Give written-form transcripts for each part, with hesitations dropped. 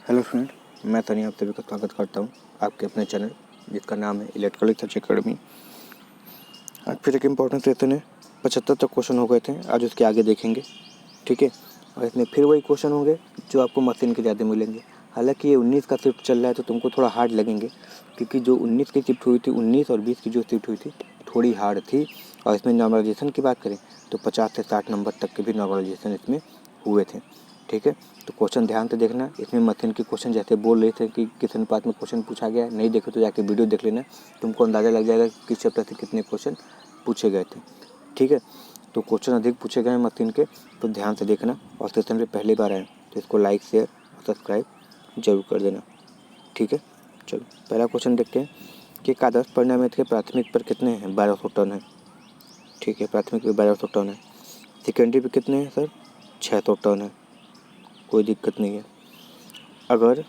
Hello friend, मैं तनी आप सभी का स्वागत करता हूं आपके अपने चैनल जिसका नाम है इलेक्ट्रिकल रिसर्च अकेडमी। आज फिर एक इम्पोर्टेंट सेशन है। 75 तक क्वेश्चन हो गए थे, आज उसके आगे देखेंगे। ठीक है, और इसमें फिर वही क्वेश्चन होंगे जो आपको मशीन के ज़्यादा मिलेंगे। हालांकि ये 19 का शिफ्ट चल रहा है तो तुमको थोड़ा हार्ड लगेंगे, क्योंकि जो 19 की शिफ्ट हुई थी, 19 और 20 की जो शिफ्ट हुई थी थोड़ी हार्ड थी। और इसमें नॉर्मलाइजेशन की बात करें तो 50 से 60 नंबर तक के भी नॉर्मलाइजेशन इसमें हुए थे। ठीक है, तो क्वेश्चन ध्यान से देखना। इसमें मशीन के क्वेश्चन जैसे बोल रहे थे कि किस अनुपात में क्वेश्चन पूछा गया, नहीं देखे तो जाके वीडियो देख लेना, तुमको अंदाज़ा लग जाएगा कि किस चैप्टर से कितने क्वेश्चन पूछे गए थे। ठीक है, तो क्वेश्चन अधिक पूछे गए हैं मशीन के, तो ध्यान से देखना। और सेशन पे पहली बार आए तो इसको लाइक, शेयर और सब्सक्राइब जरूर कर देना। ठीक है, चलो पहला क्वेश्चन देखते हैं कि एक आदर्श परिणामित के प्राथमिक पर कितने हैं? 1200 टन है। ठीक है, प्राथमिक पे 1200 टन है। सेकेंडरी पे कितने हैं सर? 600 टन है। कोई दिक्कत नहीं है। अगर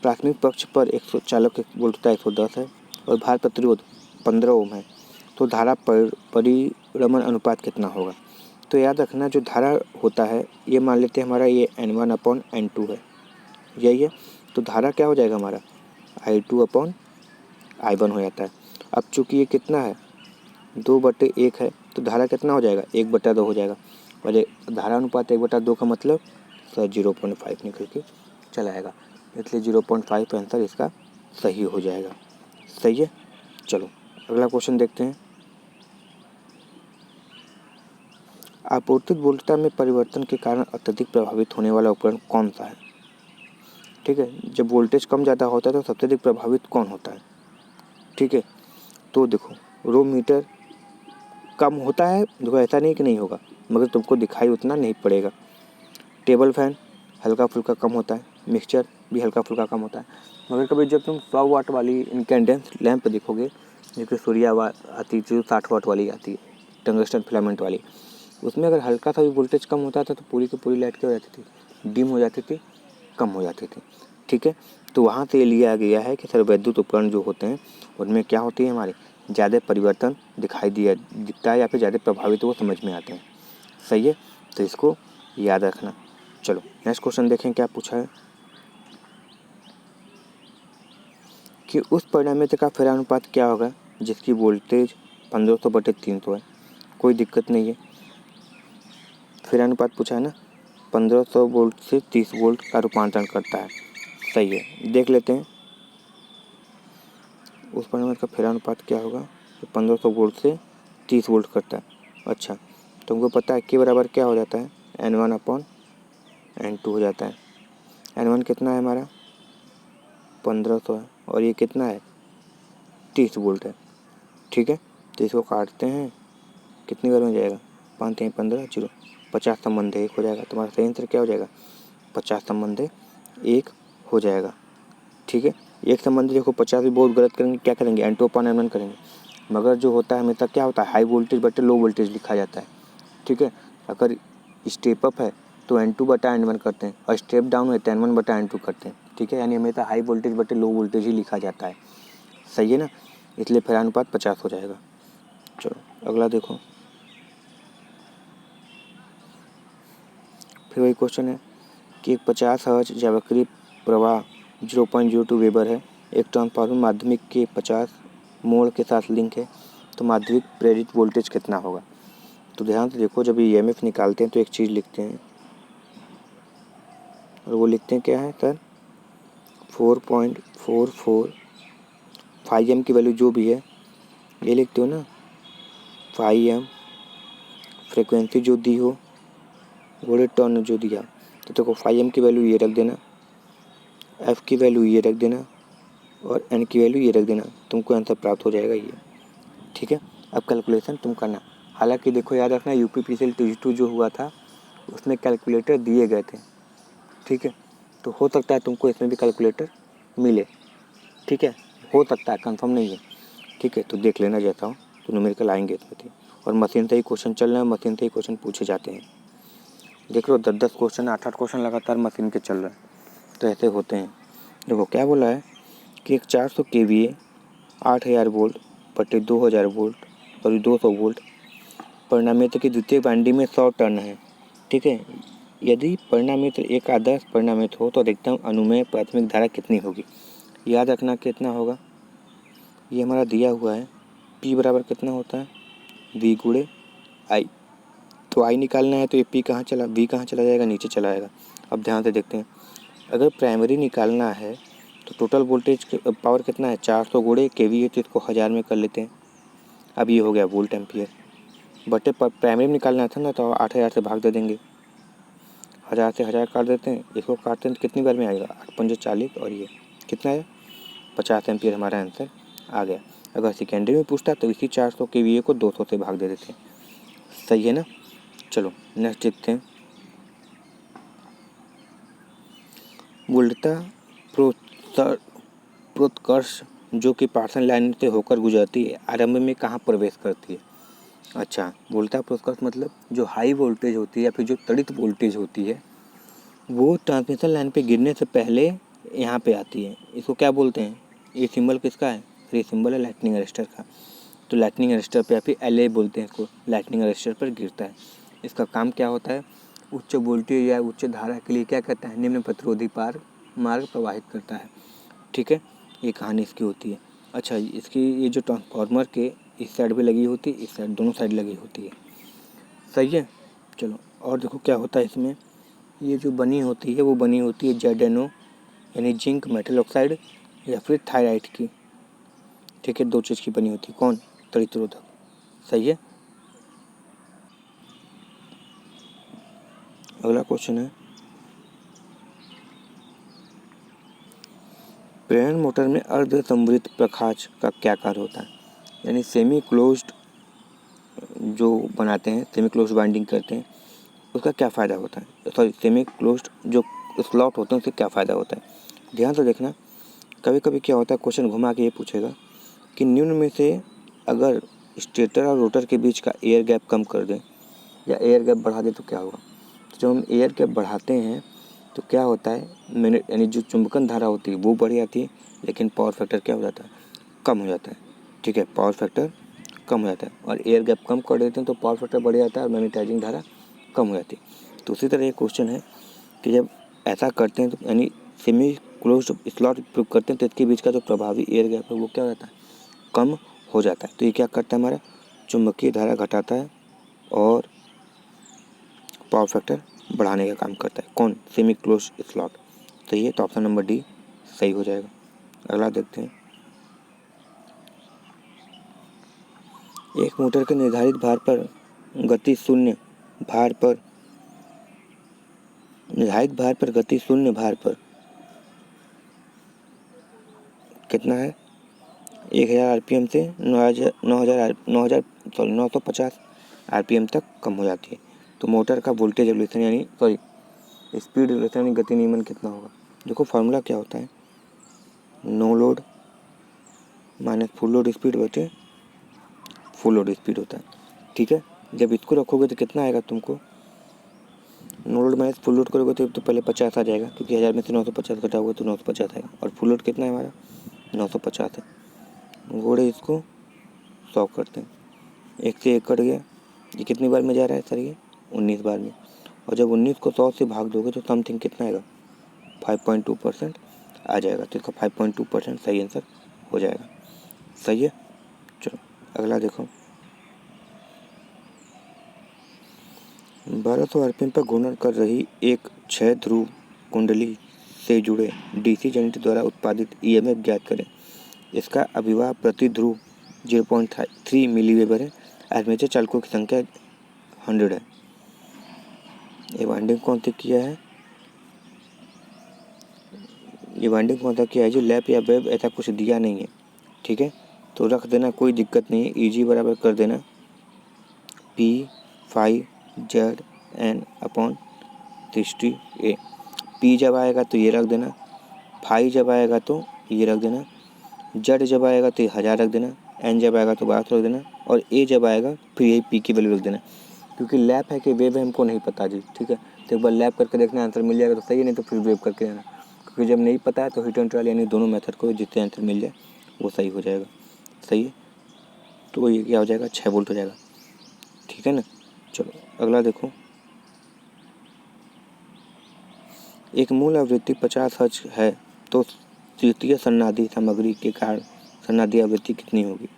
प्राथमिक पक्ष पर 100 चालक वोल्टता 110 है और भार प्रतिरोध 15 ओम है, तो धारा परिरमण अनुपात कितना होगा? तो याद रखना, जो धारा होता है ये मान लेते हैं हमारा ये N1/N2 है, यही है। तो धारा क्या हो जाएगा हमारा? I2/I1 हो जाता है। अब चूंकि ये कितना है, 2/1 है, तो धारा कितना हो जाएगा? 1/2 हो जाएगा। और ये धारा अनुपात 1/2 का मतलब सर 0.5 निकल के चला आएगा, इसलिए 0.5 आंसर इसका सही हो जाएगा। सही है, चलो अगला क्वेश्चन देखते हैं। आपूर्तित वोल्टता में परिवर्तन के कारण अत्यधिक प्रभावित होने वाला उपकरण कौन सा है? ठीक है, जब वोल्टेज कम ज़्यादा होता है तो सबसे अधिक प्रभावित कौन होता है? ठीक है, तो देखो रो मीटर कम होता है, देखो ऐसा नहीं कि नहीं होगा, मगर तुमको दिखाई उतना नहीं पड़ेगा। टेबल फैन हल्का फुल्का कम होता है, मिक्सचर भी हल्का फुल्का कम होता है। मगर कभी जब तुम 100 वाट वाली इनकैंडेंस लैंप देखोगे, जैसे सूर्या आती है, जो 60 वाट वाली आती है, टंगस्टन फिलामेंट वाली, उसमें अगर हल्का सा भी वोल्टेज कम होता था तो पूरी की पूरी लाइट क्या हो जाती थी? डिम हो जाती थी, कम हो जाती थी। ठीक है, तो वहाँ से ये लिया गया है कि सर वैद्युत उपकरण जो होते हैं उनमें क्या होती है, हमारे ज़्यादा परिवर्तन दिखता है या फिर ज़्यादा प्रभावित वो समझ में आते हैं। सही है, तो इसको याद रखना। चलो नेक्स्ट क्वेश्चन देखें क्या पूछा है कि उस परिणामित का फेरानुपात क्या होगा जिसकी वोल्टेज 1500/300 है। कोई दिक्कत नहीं है, फेरानुपात पूछा है ना, 1500 वोल्ट से 30 वोल्ट का रूपांतरण करता है। सही है, देख लेते हैं उस परिणामित का फेरानुपात क्या होगा जो 1500 वोल्ट से 30 वोल्ट करता है। अच्छा, तुमको पता है के बराबर क्या हो जाता है? N1/N2 हो जाता है। N1 कितना है हमारा? 1500 है, और ये कितना है? 30 वोल्ट है। ठीक है, तो इसको काटते हैं, कितनी बार में जाएगा? 5 3 15 0, 50 संबंध 1 हो जाएगा। तुम्हारा सही आंसर क्या हो जाएगा? 50 संबंध 1 हो जाएगा। ठीक है, एक संबंध देखो 50 भी बहुत गलत करेंगे, क्या करेंगे? N2/N1 करेंगे। मगर जो होता है हमेशा क्या होता है, हाई वोल्टेज बटे लो वोल्टेज लिखा जाता है। ठीक है, अगर स्टेप अप है तो N2/N1 करते हैं, और स्टेप डाउन है तो N1/N2 करते हैं। ठीक है, यानी हमेशा हाई वोल्टेज बटे लो वोल्टेज ही लिखा जाता है। सही है ना, इसलिए फेरानुपात 50 हो जाएगा। चलो अगला देखो, फिर वही क्वेश्चन है कि एक 50 हर्ट्ज जावक्री प्रवाह 0.02 वेबर है, एक ट्रांसफार्मर माध्यमिक के 50 मोड़ के साथ लिंक है, तो माध्यमिक प्रेरित वोल्टेज कितना होगा? तो ध्यान से देखो, जब ईएमएफ निकालते हैं तो एक चीज़ लिखते हैं, और वो लिखते हैं क्या है सर? 4.44 5 की वैल्यू जो भी है ये लिखते हो ना, 5 फ्रिक्वेंसी जो दी हो घोड़े टर्न जो दिया, तो देखो 5 की वैल्यू ये रख देना, एफ की वैल्यू ये रख देना, और एन की वैल्यू ये रख देना, तुमको आंसर प्राप्त हो जाएगा ये। ठीक है, अब कैलकुलेशन तुम करना। हालांकि देखो याद रखना, यूपीपीसीएल TG2 जो हुआ था उसमें कैलकुलेटर दिए गए थे। ठीक है, तो हो सकता है तुमको इसमें भी कैलकुलेटर मिले। ठीक है, हो सकता है, कंफर्म नहीं है। ठीक है, तो देख लेना चाहता हूँ, तो न्यूमेरिकल आएंगे इसमें थे, और मशीन से ही क्वेश्चन चल रहे हैं, मशीन से ही क्वेश्चन पूछे जाते हैं। देख लो 10-10 क्वेश्चन 8-8 क्वेश्चन लगातार मशीन के चल रहे हैं, तो ऐसे होते हैं। देखो क्या बोला है कि एक 400 kVA 8000 वोल्ट बटे 2000 वोल्ट और 200 वोल्ट परिणामित की द्वितीय वाइंडिंग में 100 टर्न है। ठीक है, यदि परिणामित्र एक आदर्श परिणामित्र हो तो अधिकतम अनुमेय प्राथमिक धारा कितनी होगी। याद रखना कितना होगा, ये हमारा दिया हुआ है P बराबर कितना होता है V गुणे I। तो I निकालना है तो ये P कहाँ चला, V कहाँ चला जाएगा, नीचे चला जाएगा। अब ध्यान से देखते हैं, अगर प्राइमरी निकालना है तो टोटल वोल्टेज पावर कितना है 400 गुणे KVA, तो इसको 1000 में कर लेते हैं। अब ये हो गया वोल्ट एम्पियर बटे प्राइमरी में निकालना था ना, तो 8000 से भाग दे देंगे, 1000 से 1000 काट देते हैं, इसको काटते हैं तो कितनी बार में आएगा 8 पंजे 40 और ये कितना है 50 एम्पियर हमारा आंसर आ गया। अगर सेकेंडरी में पूछता तो इसी 400 KVA को 200 से भाग दे देते हैं। सही है ना। चलो नेक्स्ट देखते हैं। वोल्टता प्रोत्कर्ष जो कि पार्सन लाइन से होकर गुजरती है आरंभ में कहाँ प्रवेश करती है। अच्छा, वोल्टता प्रोत्कर्ष मतलब जो हाई वोल्टेज होती है या फिर जो त्वरित वोल्टेज होती है वो ट्रांसमिशन लाइन पे गिरने से पहले यहाँ पे आती है। इसको क्या बोलते हैं, ये सिंबल किसका है, ये सिंबल है लाइटनिंग अरेस्टर का। तो लाइटनिंग अरेस्टर पे या फिर LA बोलते हैं इसको, लाइटनिंग अरेस्टर पर गिरता है। इसका काम क्या होता है, उच्च वोल्टेज या उच्च धारा के लिए क्या करता है, निम्न प्रतिरोधी मार्ग प्रवाहित करता है। ठीक है, ये कहानी इसकी होती है। अच्छा, इसकी ये जो ट्रांसफार्मर के इस साइड भी लगी होती है, इस साइड, दोनों साइड लगी होती है। सही है। चलो और देखो क्या होता है इसमें, ये जो बनी होती है वो बनी होती है ZNO यानी जिंक मेटल ऑक्साइड या फिर थायराइड की। ठीक है, दो चीज़ की बनी होती है, कौन, त्वरितरोधक। सही है। अगला क्वेश्चन है, प्रेरण मोटर में अर्ध संवृत प्रकाश का क्या कार्य होता है। यानी सेमी क्लोज्ड जो बनाते हैं, सेमी क्लोज्ड बाइंडिंग करते हैं, उसका क्या फ़ायदा होता है। सॉरी, सेमी क्लोज्ड जो स्लॉट होते हैं उससे क्या फ़ायदा होता है। ध्यान से देखना, कभी कभी क्या होता है, क्वेश्चन घुमा के ये पूछेगा कि निम्न में से अगर स्टेटर और रोटर के बीच का एयर गैप कम कर दें या एयर गैप बढ़ा दें तो क्या होगा। तो जब हम एयर गैप बढ़ाते हैं तो क्या होता है, यानी जो चुंबकन धारा होती है वो बढ़ जाती है, लेकिन पावर फैक्टर क्या हो जाता है, कम हो जाता है। ठीक है, पावर फैक्टर कम हो जाता है। और एयर गैप कम कर देते हैं तो पावर फैक्टर बढ़ जाता है और मैग्नेटाइजिंग धारा कम हो जाती है। तो उसी तरह ये क्वेश्चन है कि जब ऐसा करते हैं तो यानी सेमी क्लोज्ड स्लॉट उपयोग करते हैं तो इसके बीच का जो प्रभावी एयर गैप है वो क्या हो जाता है, कम हो जाता है। तो ये क्या करता है, हमारा चुंबकीय धारा घटाता है और पावर फैक्टर बढ़ाने का काम करता है। कौन, सेमी क्लोज्ड स्लॉट। तो ये तो ऑप्शन नंबर डी सही हो जाएगा। अगला देखते हैं, एक मोटर के निर्धारित भार पर गति शून्य भार पर गति शून्य भार पर कितना है 1000 RPM से 950 RPM तक कम हो जाती है। तो मोटर का वोल्टेज रेगुलेशन यानी स्पीड रेगुलेशन यानी गति नियमन कितना होगा। देखो फॉर्मूला क्या होता है, no load minus full load speed बटे फुल लोड स्पीड होता है। ठीक है, जब इसको रखोगे तो कितना आएगा तुमको, no load minus full load करोगे तो पहले 50 आ जाएगा, क्योंकि 1000 में से 950 घटाओगे तो 950 आएगा। और फुल लोड कितना है हमारा 950 है, घोड़े इसको 100 करते हैं, 1 से 1 कट गया। ये कितनी बार में जा रहा है सर, ये 19 बार में। और जब 19 को 100 से भाग दोगे तो समथिंग कितना आएगा 5.2% आ जाएगा। तो इसका 5.2% सही आंसर हो जाएगा। सही है। चलो अगला देखो, 1200 RPM पर घूर्णन कर रही एक 6 ध्रुव कुंडली से जुड़े DC जनरेटर द्वारा उत्पादित EMF ज्ञात करें। इसका अभिवाह प्रति ध्रुव 0.3 मिलीवेबर है। आर्मेचर चालकों की संख्या 100 है। ये वाइंडिंग कौन सा किया है, जो लैप या वेब ऐसा कुछ दिया नहीं है। ठीक है, तो रख देना, कोई दिक्कत नहीं है। EG बराबर कर देना P/ZN/60A। P जब आएगा तो ये रख देना, फाई जब आएगा तो ये रख देना, जेड जब आएगा तो 1000 रख देना, N जब आएगा तो 1200 रख देना, और A जब आएगा फिर यही P की वैल्यू रख देना। क्योंकि लैप है कि वेव है हमको नहीं पता जी। ठीक है, तो एक बार लैप करके देखना, आंसर मिल जाएगा तो सही है, नहीं तो फिर वेव करके लेना। क्योंकि जब नहीं पता है तो हिट एंड ट्रायल यानी दोनों मेथड को जिससे आंसर मिल जाए वो सही हो जाएगा। सही है, तो ये क्या हो जाएगा 6 वोल्ट हो जाएगा। ठीक है ना। चलो अगला देखो, एक मूल आवृत्ति 50 हर्ट्ज है तो तृतीय सन्नादी सामग्री के कारण सन्नादी आवृत्ति कितनी होगी।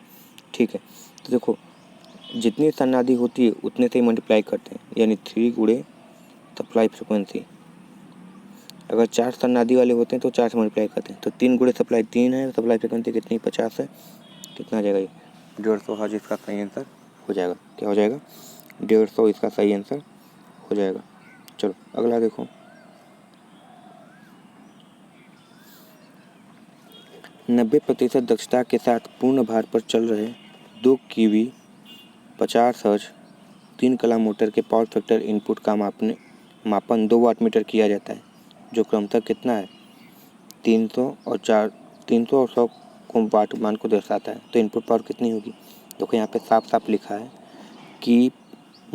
ठीक है, तो देखो जितनी सन्नादी होती है उतने से ही मल्टीप्लाई करते हैं, यानी 3 गुणे सप्लाई फ्रिक्वेंसी। अगर 4 सन्नादी वाले होते हैं तो 4 से मल्टीप्लाई करते हैं, तो 3 गुणे सप्लाई 3 है, सप्लाई फ्रिक्वेंसी कितनी 50 है, कितना आ जाएगा ये 150 हर्ट्ज इसका सही आंसर हो जाएगा। क्या हो जाएगा 150 इसका सही आंसर हो जाएगा। चलो अगला देखो, 90% दक्षता के साथ पूर्ण भार पर चल रहे 2 कीवी 50 हर्ट्ज 3 कला मोटर के पावर फैक्टर इनपुट का मापन 2 वाटमीटर किया जाता है, जो क्रमशः कितना है 300 और 100 को वाट मान को दर्शाता है। तो इनपुट पावर कितनी होगी। देखो यहाँ पे साफ साफ लिखा है कि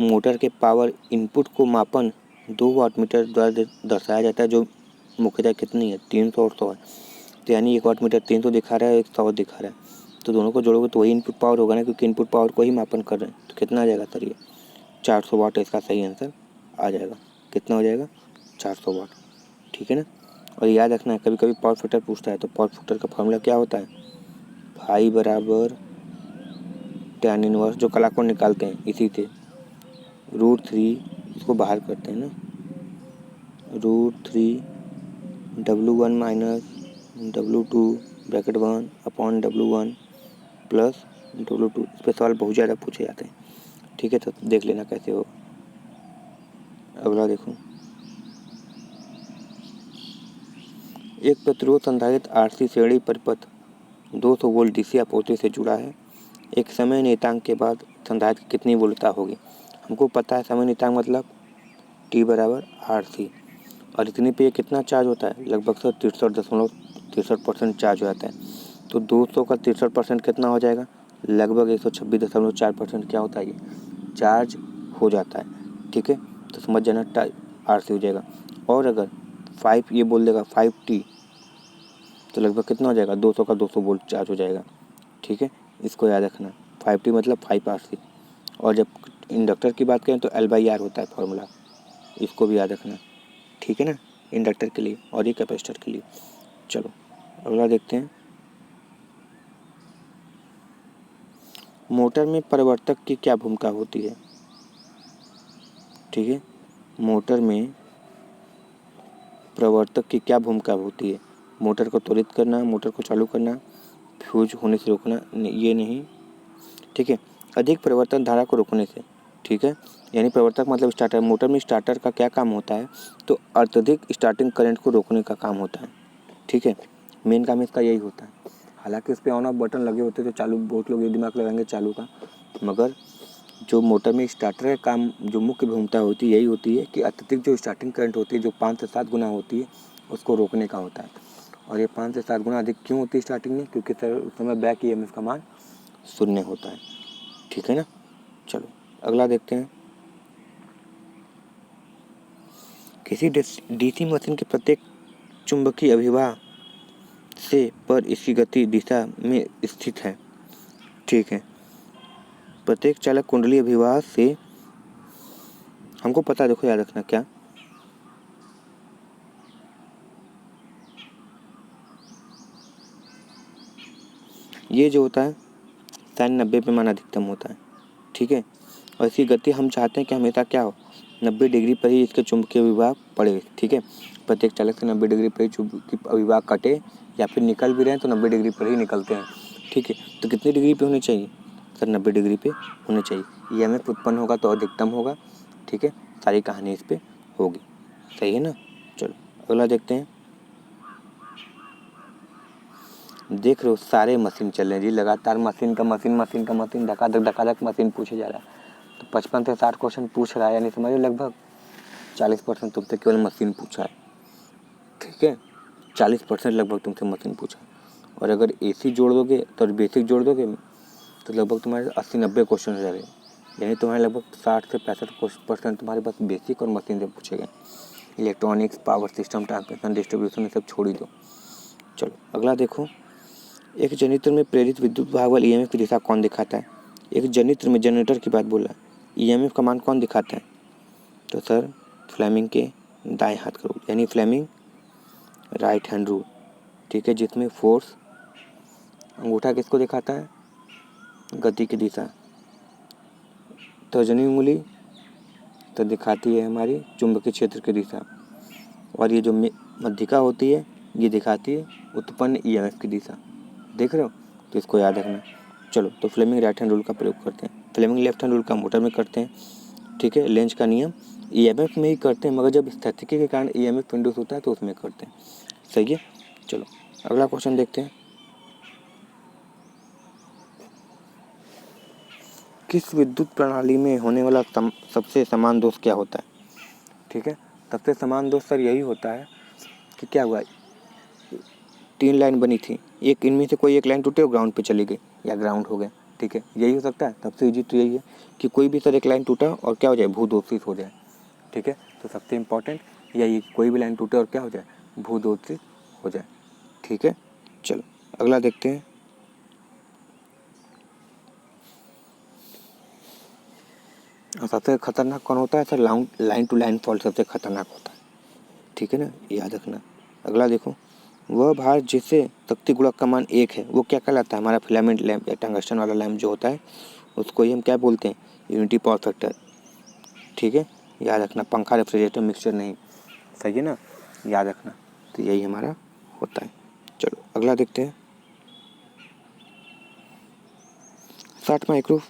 मोटर के पावर इनपुट को मापन 2 वाटमीटर द्वारा दर्शाया जाता है, जो मुख्यतः कितनी है 300 और 100 है। तो यानी 1 वाटमीटर 300 दिखा रहा है, 100 दिखा रहा है, तो दोनों को जोड़ोगे तो वही इनपुट पावर होगा ना, क्योंकि इनपुट पावर को ही मापन कर रहे हैं। तो कितना आ जाएगा सर ये 400 वाट इसका सही आंसर आ जाएगा। कितना हो जाएगा 400 वाट। ठीक है ना। और याद रखना है कभी कभी पावर फैक्टर पूछता है, तो पावर फैक्टर का फॉर्मूला क्या होता है फाई बराबर tan इनवर्स, जो कलाकोण निकालते हैं इसी से √3 इसको बाहर करते हैं ना, √3 W1 minus W2 bracket 1 upon W1 plus W2। इस पर सवाल बहुत ज़्यादा पूछे जाते हैं। ठीक है, तो देख लेना कैसे हो। अगला देखो, एक प्रतिरोध संधारित्र RC श्रेणी परिपथ 200 वोल्ट DC आपूर्ति से जुड़ा है। एक समय नियतांक के बाद संधारित्र की कितनी वोल्टता होगी। हमको पता है समय नियतांक मतलब T बराबर RC, और इतने पे ये कितना चार्ज होता है लगभग 63.63% चार्ज हो जाता है। तो 200 का 63% कितना हो जाएगा लगभग 126.4% क्या होता है ये चार्ज हो जाता है। ठीक है, तो समझ जाना RC हो जाएगा। और अगर 5 ये बोल देगा 5T तो लगभग कितना हो जाएगा 200 का 200 वोल्ट चार्ज हो जाएगा। ठीक है, इसको याद रखना 5T मतलब 5RC। और जब इंडक्टर की बात करें तो L/R होता है फॉर्मूला, इसको भी याद रखना। ठीक है ना, इंडक्टर के लिए और ये कैपेसिटर के लिए। चलो अगला देखते हैं, मोटर में परिवर्तक की क्या भूमिका होती है। ठीक है, मोटर में प्रवर्तक की क्या भूमिका होती है। मोटर को त्वरित करना, मोटर को चालू करना, फ्यूज होने से रोकना, ये नहीं। ठीक है, अधिक परिवर्तन धारा को रोकने से। ठीक है, यानी प्रवर्तक मतलब स्टार्टर। मोटर में स्टार्टर का क्या काम होता है तो अत्यधिक स्टार्टिंग करंट को रोकने का काम होता है। ठीक है, मेन काम इसका यही होता है। हालांकि इस पर ऑन ऑफ बटन लगे होते हैं तो चालू बहुत लोग ये दिमाग लगाएंगे चालू का, मगर जो मोटर में स्टार्टर का काम जो मुख्य भूमिका होती है यही होती है कि अत्यधिक जो स्टार्टिंग करंट होती है जो 5 से 7 गुना होती है उसको रोकने का होता है। और ये 5 से 7 गुना अधिक क्यों होती है स्टार्टिंग में, क्योंकि सर उस समय बैक EMF का मान 0 होता है। ठीक है ना। चलो अगला देखते हैं, किसी DC मशीन के प्रत्येक चुंबकीय अभिवाह से पर इसकी गति दिशा में स्थित है। ठीक है, प्रत्येक चालक कुंडली अभिवाह से हमको पता है, देखो याद रखना क्या ये जो होता है sin 90 पे मान अधिकतम होता है। ठीक है, और इसकी गति हम चाहते हैं कि हमेशा क्या हो 90 डिग्री पर ही इसके चुंबकीय अभिवाह पड़े। ठीक है, प्रत्येक चालक से 90 डिग्री पर ही चुंबकीय अभिवाह कटे या फिर निकल भी रहे हैं तो 90 डिग्री पर ही निकलते हैं। ठीक है, तो कितनी डिग्री पे होनी चाहिए सर 90 डिग्री पे होने चाहिए। EMF उत्पन्न होगा तो अधिकतम होगा। ठीक है, सारी कहानी इस पर होगी। सही है ना। चलो अगला देखते हैं, देख रहे हो सारे मशीन चल रहे हैं जी, लगातार मशीन धकाधक मशीन पूछे जा रहा है। तो 55 से 60 क्वेश्चन पूछ रहा है, यानी समझो लगभग 40% तुमसे केवल मशीन पूछा है। ठीक है, 40% लगभग तुमसे मशीन पूछा है। और अगर AC जोड़ दोगे तो बेसिक जोड़ दोगे तो लगभग तुम्हारे 80-90 क्वेश्चन हो जाएंगे, यानी तुम्हारे लगभग 60 से 65% तुम्हारे पास बेसिक और मशीन से पूछे गए। Electronics, power system, transmission, distribution ये सब छोड़ ही दो। चलो अगला देखो, एक जनित्र में प्रेरित विद्युत भाग वाले EMF की दिशा कौन दिखाता है। एक जनित्र में जनरेटर की बात बोला, EMF का मान कौन दिखाता है तो सर फ्लेमिंग के दाएं हाथ का रूल, यानी फ्लेमिंग राइट हैंड रूल, ठीक है, जिसमें फोर्स अंगूठा किसको दिखाता है, गति की दिशा, तर्जनी उंगली तो दिखाती है हमारी चुंबकीय क्षेत्र की दिशा, और ये जो मध्यिका होती है ये दिखाती है उत्पन्न ईएमएफ की दिशा। देख रहे हो, तो इसको याद रखना। चलो, तो फ्लेमिंग राइट हैंड रूल का प्रयोग करते हैं, फ्लेमिंग लेफ्ट हैंड रूल का मोटर में करते हैं, ठीक है। लेंज का नियम ईएमएफ में ही करते हैं, मगर जब स्थितिकी के कारण ईएमएफ इंड्यूस होता है तो उसमें करते हैं, सही है। चलो अगला क्वेश्चन देखते हैं। किस विद्युत प्रणाली में होने वाला सबसे समान दोष क्या होता है, ठीक है। सबसे समान दोष सर यही होता है कि क्या हुआ, 3 लाइन बनी थी, एक इनमें से कोई एक लाइन टूटे और ग्राउंड पे चली गई या ग्राउंड हो गया, ठीक है, यही हो सकता है। सबसे ईजी तो यही है कि कोई भी सर एक लाइन टूटा और क्या हो जाए, भूदोषित हो जाए, ठीक है। तो सबसे इम्पोर्टेंट यही, कोई भी लाइन टूटे और क्या हो जाए, भूदोषित हो जाए, ठीक है। चलो अगला देखते हैं। और सबसे खतरनाक कौन होता है sir, line to line fault सबसे खतरनाक होता है, ठीक है ना, याद रखना। अगला देखो, वह भार जिससे शक्ति गुणक का मान 1 है वो क्या कहलाता है, हमारा फिलामेंट लैंप या टंगस्टन वाला लैंप जो होता है उसको ही हम क्या बोलते हैं, यूनिटी पावर फैक्टर, ठीक है, याद रखना। पंखा रेफ्रिजरेटर मिक्सचर नहीं, सही है ना, याद रखना। तो यही हमारा होता है। चलो अगला देखते हैं। 60 माइक्रो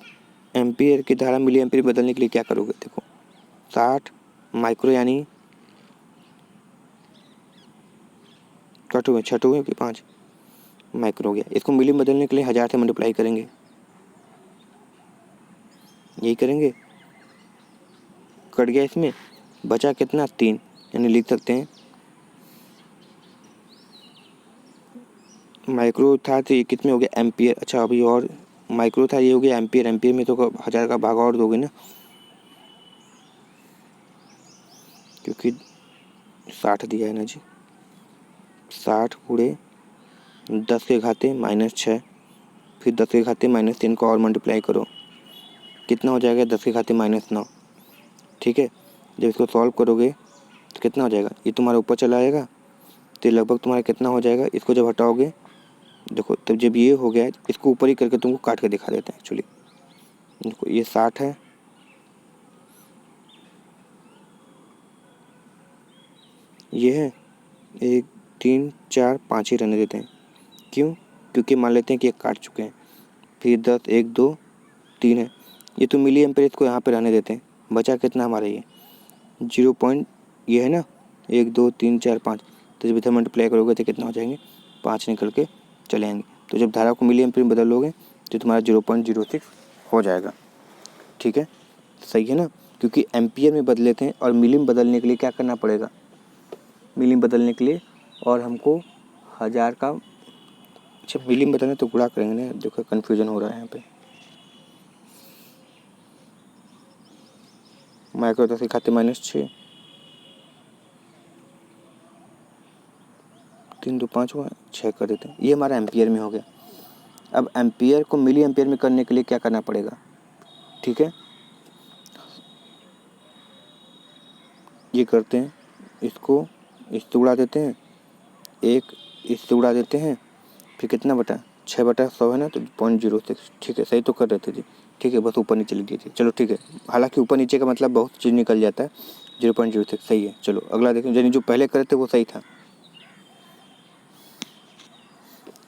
एम्पियर की धारा मिली एम्पियर बदलने के लिए क्या करोगे, देखो 60 माइक्रो यानी छठवें कि 5 माइक्रो हो गया, इसको मिली में बदलने के लिए 1000 से मल्टीप्लाई करेंगे, यही करेंगे, कट गया, इसमें बचा कितना 3, यानी लिख सकते हैं माइक्रो था तो ये कितने हो गया एम्पियर। अच्छा अभी और माइक्रो था, ये हो गया एम्पियर, एम्पियर में तो 1000 का भाग और दोगे ना, क्योंकि 60 दिया है ना जी, 60 गुणे 10 के घाते -6, फिर 10 के घाते -3 को और मल्टीप्लाई करो, कितना हो जाएगा 10 के घाते -9, ठीक है। जब इसको सॉल्व करोगे तो कितना हो जाएगा, ये तुम्हारा ऊपर चला आएगा तो लगभग तुम्हारा कितना हो जाएगा, इसको जब हटाओगे देखो, तब जब ये हो गया इसको ऊपर ही करके तुमको काट के दिखा देते हैं एक्चुअली। देखो ये 60 है, ये है 1 3 4 5 ही रहने देते हैं, क्यों, क्योंकि मान लेते हैं कि एक काट चुके हैं, फिर 10 1 2 3 है, ये तो मिली एम्पेयर, इसको यहाँ पे रहने देते हैं, बचा कितना हमारा ये 0 पॉइंट, ये है ना 1 2 3 4 5, तो जब इधर मल्टीप्लाई करोगे तो कितना हो जाएंगे 5 निकल के चले आएंगे, तो जब धारा को मिली एम्पेयर में बदलोगे तो तुम्हारा 0.06 हो जाएगा, ठीक है, सही है ना, क्योंकि एम्पियर में बदल लेते हैं और मिली में बदलने के लिए क्या करना पड़ेगा, मिली में बदलने के लिए और हमको 1000 का, अच्छा मिली में बदलना तो गुणा करेंगे ना, देखो कन्फ्यूजन हो रहा है यहाँ पे, माइक्रो 10 के खाते -6, 3 2 5 हुआ 6 कर देते हैं, ये हमारा एम्पियर में हो गया। अब एम्पियर को मिली एम्पियर में करने के लिए क्या करना पड़ेगा, ठीक है, ये करते हैं, इसको इससे उड़ा देते हैं, एक इससे उड़ा देते हैं, फिर कितना बटा 6/100 है ना, तो 0.06, ठीक है, सही तो कर रहे थे जी, ठीक है, बस ऊपर नीचे लिख दिए थे, चलो ठीक है, हालांकि ऊपर नीचे का मतलब बहुत चीज़ निकल जाता है, 0.06 सही है। चलो अगला देखें, यानी जो पहले करे थे वो सही था।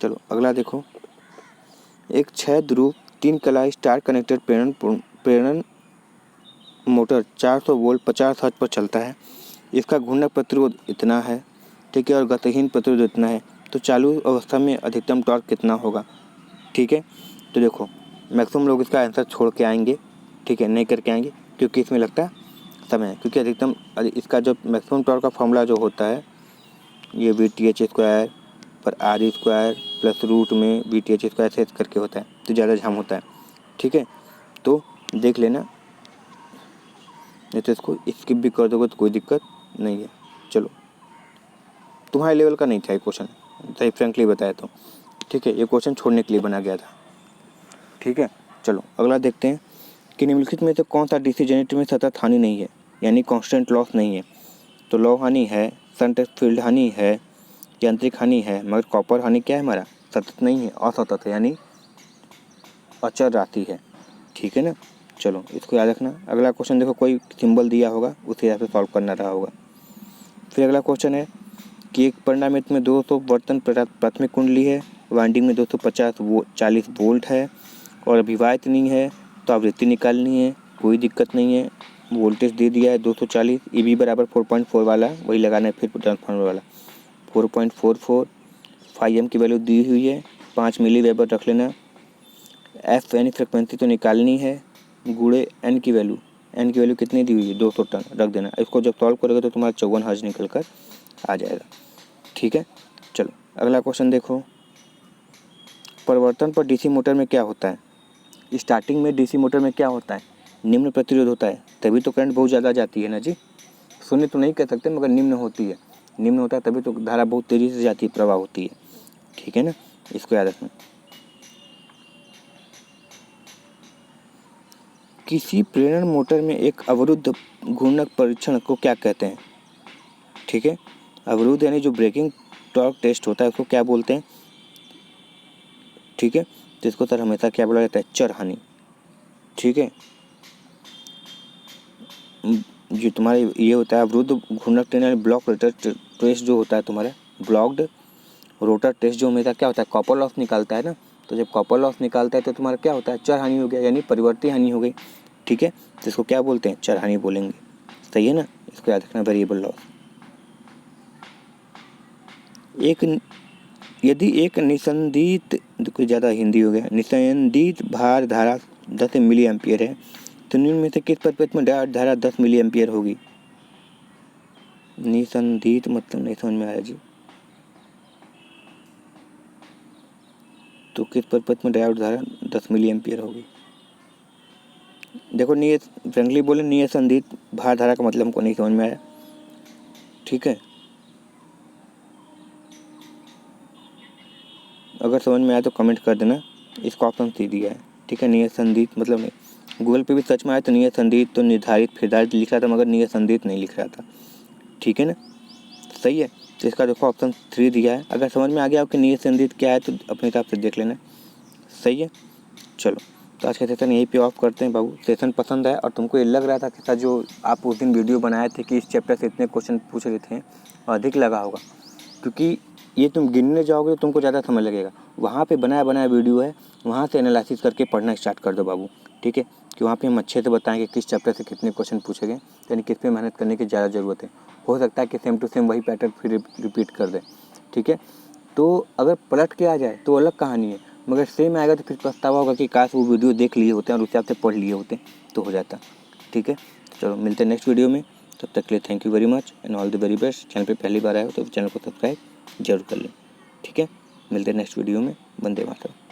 चलो अगला देखो, एक 6 ध्रुव 3 कलाई स्टार कनेक्टेड प्रेरण मोटर 400 वोल्ट 50 हर्ट्ज पर चलता है, इसका घूर्णक प्रतिरोध इतना है, ठीक है, और गतिहीन प्रतिरोध इतना है, तो चालू अवस्था में अधिकतम टॉर्क कितना होगा, ठीक है। तो देखो मैक्सिमम लोग इसका आंसर छोड़ के आएंगे, ठीक है, नहीं करके आएंगे, क्योंकि इसमें लगता है समय, क्योंकि अधिकतम इसका जो मैक्सिमम टॉर्क का फॉर्मूला जो होता है ये VTH² पर R² प्लस रूट में VTH² से करके होता है, तो ज़्यादा झाम होता है, ठीक है, तो देख लेना, नहीं तो इसको स्किप भी कर दोगे तो कोई दिक्कत नहीं है। चलो तुम्हारे लेवल का नहीं था ये क्वेश्चन, सही फ्रेंकली बताया तो, ठीक है, ये क्वेश्चन छोड़ने के लिए बना गया था, ठीक है। चलो अगला देखते हैं कि निम्नलिखित में से कौन सा DC जनरेटर में सतत हानि नहीं है, यानी कांस्टेंट लॉस नहीं है, तो लौह हानि है, संतृप्त फील्ड हानि है, यांत्रिक हानि है, मगर कॉपर हानि क्या है हमारा, सतत नहीं है, असतत है, यानी अचर राशि है। ठीक है ना। चलो इसको याद रखना। अगला क्वेश्चन देखो, कोई सिंबल दिया होगा उसे यहाँ पे सॉल्व करना रहा होगा। फिर अगला क्वेश्चन है कि एक परिणामित में 200 बर्तन प्राथमिक कुंडली है, वाइंडिंग में 240 वोल्ट है और अभिवाहित नहीं है, तो आवृत्ति निकालनी है। कोई दिक्कत नहीं है, वोल्टेज दे दिया है 240, ईबी बराबर 4.4 वाला वही लगाना है, फिर ट्रांसफार्मर वाला 4.44, फाई एम की वैल्यू दी हुई है, 5 मिली वेबर रख लेना। एफ यानी फ्रिक्वेंसी तो निकालनी है, गुणे एन की वैल्यू कितनी दी हुई है, 200 टन रख देना। इसको जब सॉल्व करोगे तो तुम्हारा 54 हर्ट्ज निकल कर आ जाएगा। ठीक है। चलो अगला क्वेश्चन देखो, परिवर्तन पर डीसी मोटर में क्या होता है। स्टार्टिंग में डीसी मोटर में क्या होता है, निम्न प्रतिरोध होता है, तभी तो करंट बहुत ज़्यादा जाती है ना जी। शून्य तो नहीं कह सकते, मगर निम्न होती है, निम्न होता है तभी तो धारा बहुत तेज़ी से जाती है, प्रवाह होती है। ठीक है ना, इसको याद रखना। किसी प्रेरण मोटर में एक अवरुद्ध घूर्णक परीक्षण को क्या कहते हैं। ठीक है, अवरुद्ध यानी जो ब्रेकिंग टॉर्क टेस्ट होता है उसको क्या बोलते हैं। ठीक है, तो इसको सर हमेशा क्या बोला जाता है, चर हानि। ठीक है, जो तुम्हारे ये होता है अवरुद्ध घूर्णक ट्रेन यानी ब्लॉक रोटर टेस्ट जो होता है तुम्हारा, ब्लॉक्ड रोटर टेस्ट जो हमेशा क्या होता है, कॉपर लॉस निकालता है ना। तो जब कॉपर लॉस निकालता है तो तुम्हारा क्या होता है, चर हानि हो गया, यानी परिवर्ती हानि हो गई। ठीक है, तो इसको क्या बोलते हैं, चर हानि बोलेंगे। सही है ना, इसको याद रखना, वेरिएबल लॉस। यदि एक निसंदित, कुछ ज़्यादा हिंदी हो गया, निसंदित भार धारा 10 मिली एम्पियर है, तो निम्न में से किस परिपथ में डायोड धारा 10 मिली एम्पियर होगी। निसंदित मतलब नहीं समझ में आया जी। तो किस परिपथ में डायोड धारा 10 मिली एम्पियर होगी। देखो फ्रेंकली बोले, निसंदित भार धारा का मतलब हमको नहीं समझ में आया। ठीक है, अगर समझ में आया तो कमेंट कर देना। इसका ऑप्शन सी दिया है। ठीक है, नियत संदिग्ध मतलब नहीं, गूगल पे भी सर्च में आया तो नियत संदिग्ध तो निर्धारित फिरधारित लिख रहा था, मगर नियत संदिग्ध नहीं लिख रहा था। ठीक है ना, सही है। तो इसका देखो ऑप्शन 3 दिया है। अगर समझ में आ गया हो कि नियत संदिग्ध क्या है तो अपने हिसाब से देख लेना। सही है। चलो तो आज का सेशन यहीं पे ऑफ करते हैं बाबू। सेशन पसंद आया और तुमको ये लग रहा था कि सर जो आप उस दिन वीडियो बनाए थे कि इस चैप्टर से इतने क्वेश्चन पूछ रहे थे, अधिक लगा होगा, क्योंकि ये तुम गिनने जाओगे तो तुमको ज़्यादा समय लगेगा। वहाँ पे बनाया बनाया वीडियो है, वहाँ से एनालिसिस करके पढ़ना स्टार्ट कर दो बाबू। ठीक है, कि वहाँ पे हम अच्छे से बताएंगे किस चैप्टर से कितने क्वेश्चन पूछे गए, यानी किस पे मेहनत करने की ज़्यादा ज़रूरत है। हो सकता है कि सेम टू सेम वही पैटर्न फिर रिपीट कर दें। ठीक है, तो अगर पलट के आ जाए तो अलग कहानी है, मगर सेम आएगा तो फिर पछतावा होगा कि काश वो वीडियो देख लिए होते हैं और उस हिसाब से पढ़ लिए होते तो हो जाता। ठीक है, चलो मिलते हैं नेक्स्ट वीडियो में। तब तक के लिए thank you very much and all the very best. Channel पे पहली बार आए हो तो चैनल को सब्सक्राइब जरूर कर लें। ठीक है, मिलते हैं नेक्स्ट वीडियो में। वंदे मातरम।